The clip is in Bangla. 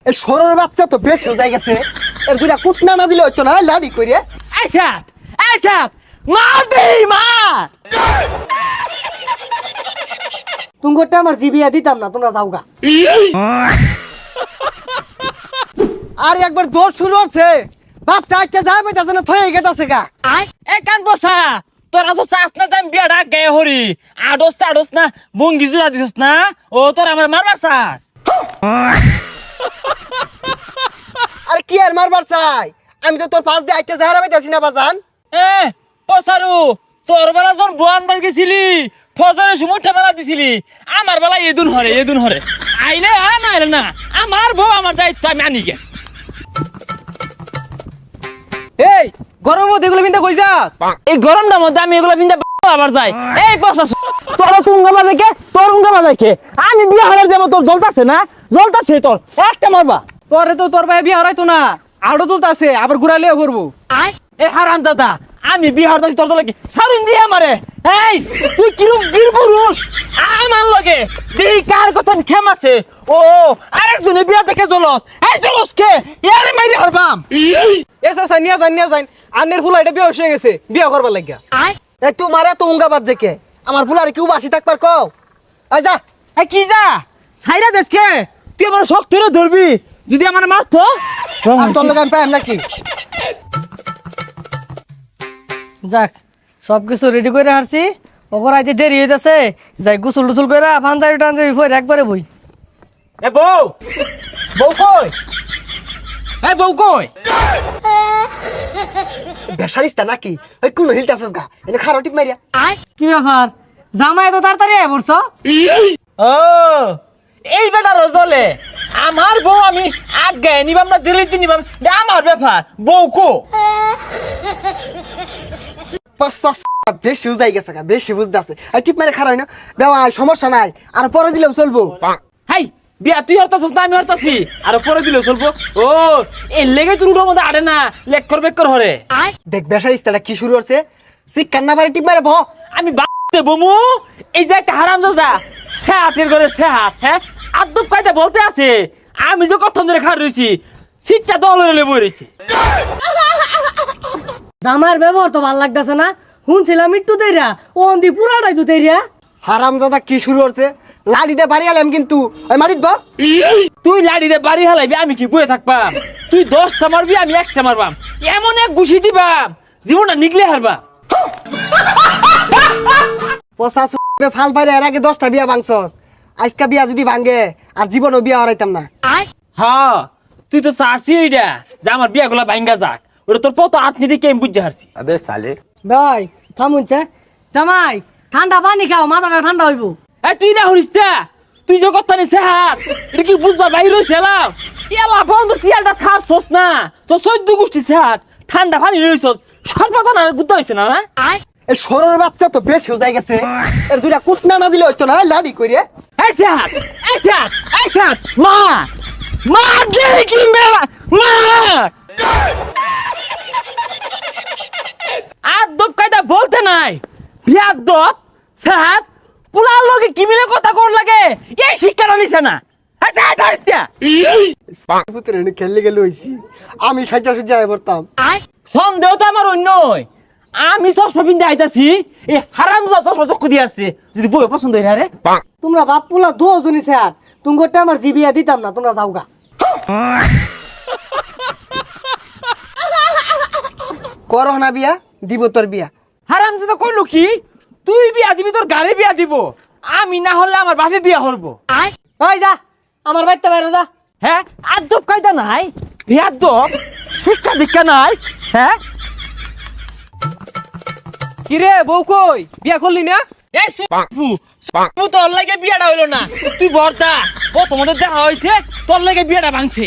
এই সরর বাচ্চা তো বেশ হয়ে গেছে। এর দুইটা কুটনা না দিলে হইতো না, লাড়ি কইরে। আচ্ছা মার দে মার। তুমগোটা আমার জিবিয়া দিতাম না, তোমরা যাওগা। আর একবার দৌড় শুরু হচ্ছে, বাপটা আচ্ছা যাবে পাইতাছে না, থয়ে গেতাছে গা। এ কান বসা, তোরা তো চাস না যে আমি বিয়াটা গায়ে হরি। আডস না বঙ্গি জুড়া দিছস না, ও তোর আমার মারবার চাস। আরে কি আর মারবার চাই, আমি তো তোর পাশ দিয়ে আচ্ছা যাহারা পাইতাছি না বাজান। এ পসারু, তোর বেলা যখন বোয়ান বার গেছিলি ফজরের সময় ঠেলা দিছিলি, আমার বেলা এদুন হরে আইলে না আইলে না, আমার বউ আমার দায়িত্ব, আমি আনি গে। এই গরম মধ্যে এগুলো বিন্দা কই যাস? এই গরমটার মধ্যে আমি এগুলো বিন্দা আবার যাই। এই পসা তোর তুঙ্গা বাজে কে, তোর উঙ্গা বাজে কে? আমি বিয়া হারার দেব, তোর জ্বলতাছে না? জ্বলতাছে তোর, একটা মারবা। তোরে তো তোর ভাই বিয়া হরাইতো না, আড়ো তুলতাছে, আবার ঘুরাইলে করবো। এ হারাম দাদা, আমি বিহার দাসি তোর লাগে সারুন দিয়ে আমারে। এই তুই কিরম বীর পুরুষ, আমার লগে দেই কার কথা খেম আছে। ও আরেকজনে বিয়া দেখে জলস, এই জলস কে ইয়ারে মাইরি হরবাম। এসা সানিয়া যান আন্নের ফুলা এটা বিয়া হয়ে গেছে, বিয়া করবার লাগিয়া। এই তোমার এত উঙ্গা বাজছে কে? আমার ফুলারে কেউ বাসি থাকবার কও। এই যা। এই কি যা সাইরা দেশকে, তুই আমার শখ ধরে ধরবি, যদি আমার মারতো আর তোর লোক আমি পাইম নাকি? যাক, সবকিছু রেডি করে হারছি, ওকর আইতে দেরি হইতাছে, যাই গোসল টুসল করে পাঞ্জাবি টাঞ্জাবি পরে একবারে বই। এ বউ, বউ কই? এ বউ কই? বেসারিস্তা নাকি? ওই কোন হিলতাছস গা, এনে খারো টিপ মারিয়া। কি ব্যাপার, জামাই তো তাড়াতাড়ি আয় পড়ছ? ও এই বেটা রজলে, আমার বউ আমি আগে নিবাম না দিল্লিতে নিবাম, এটা আমার ব্যাপার। বউ কো? বেশি বুঝাই গেছে গা, বেশি বুঝতেছে। এই টিপ মারে খারাই না, বেওয়া সমস্যা নাই, আর পরে দিলেও চলবো। হাই বিয়া তুই হরতাছিস না আমি হরতাছি, আর পরে দিলেও চলবো। ও এই লেগে তোর উঠোর মধ্যে আড়ে না, লেক্কর বেক্কর হরে। দেখ বেসারিস্তাটা কি শুরু করছে, শিক্ষার না পারে টিপ মারে ভ। আমি বাড়তে বমু, এই যে একটা হারাম দাদা সেহাটের ঘরে সেহাট, হ্যাঁ আদব কায়দা বলতে আছে, আমি যে কত ধরে খার রয়েছি, সিটটা দল হলে বই রয়েছি। জামাইয়ের ব্যবহার তো ভাল লাগতেছে না, শুনছিলাম একটু দেরিয়া, ও অন্দি পুরাটাই তো দেরিয়া। হারামজাদা কি শুরু করছে, লাড়িতে বাড়ি আলাম কিন্তু ওই মারিত বা। তুই লাড়িতে বাড়ি হালাইবি, আমি কি বয়ে থাকবাম? তুই 10টা মারবি, আমি একটা মারবাম, এমন এক ঘুষি দিবাম জীবনটা নিগলে হারবা। পচাশ ফাল পাইরে এর আগে 10টা বিয়া ভাঙছস, আজকা বিয়া যদি ভাঙে আর জীবনও বিয়া হারাইতাম না। হ্যাঁ তুই তো চাষি এইটা যে আমার বিয়াগুলা ভাঙ্গা যাক, ওটা তোর পত আটনি দিকে আমি বুঝতে হারছি। ভাই থামুনছে, জামাই ঠান্ডা পানি খাও, মাথাটা ঠান্ডা হইব। এই তুই না হরিস তা, তুই যে কথা নিছে হাত, এটা কি বুঝবা বাইর হইছে এলাম? এলা বন্ধ সিয়ালটা ছাড়ছস না, তো 14 গোষ্ঠী হাত ঠান্ডা পানি রইছস, সর্বদান আর গুদ্ধ হইছে না না? এই সরর বাচ্চা তো বেশ হয়ে গেছে, এর দুইটা কুটনা না দিলে হইতো না, লাড়ি কইরে। এই সাত মা মা গেলি কি মেলা মা আদব কায়দা বলতে নাই, বিয়াদব সাত পুলার লগে কি মিলে কথা কোন লাগে, এই শিক্ষাটা নিছে না। খেললে গেলে হইছি, আমি সাজা সাজা পড়তাম। সন্দেহ তো আমার অন্যই, আমি চশমা পিনতে আইতাছি, এই হারাম চশমা চক্ষু দিয়ে আসছে, যদি বই পছন্দ হইরা রে। তোমরা বাপ পুলা দুজনই স্যার, তুমি গোটা আমার জিবিয়া দিতাম না, তোমরা যাওগা। করো না বিয়া, দিব তোর বিয়া। হারাম দাদা কইলো কি, তুই বিয়া দিবি, তোর গাড়ি বিয়া দিব, আমি না হলে আমার বাপে বিয়া করবো। ওই যা আমার বাড়িতে বাইরে যা। হ্যাঁ আদব কায়দা নাই, বিয়াদব শিক্ষা দীক্ষা নাই। হ্যাঁ কিরে বউ কই, বিয়া করলি না? এই সুপু তোর লাগে বিয়াটা হইলো না, তুই বর্দা ও তোমাদের দেখা হয়েছে, তোর লাগে বিয়াটা ভাঙছে।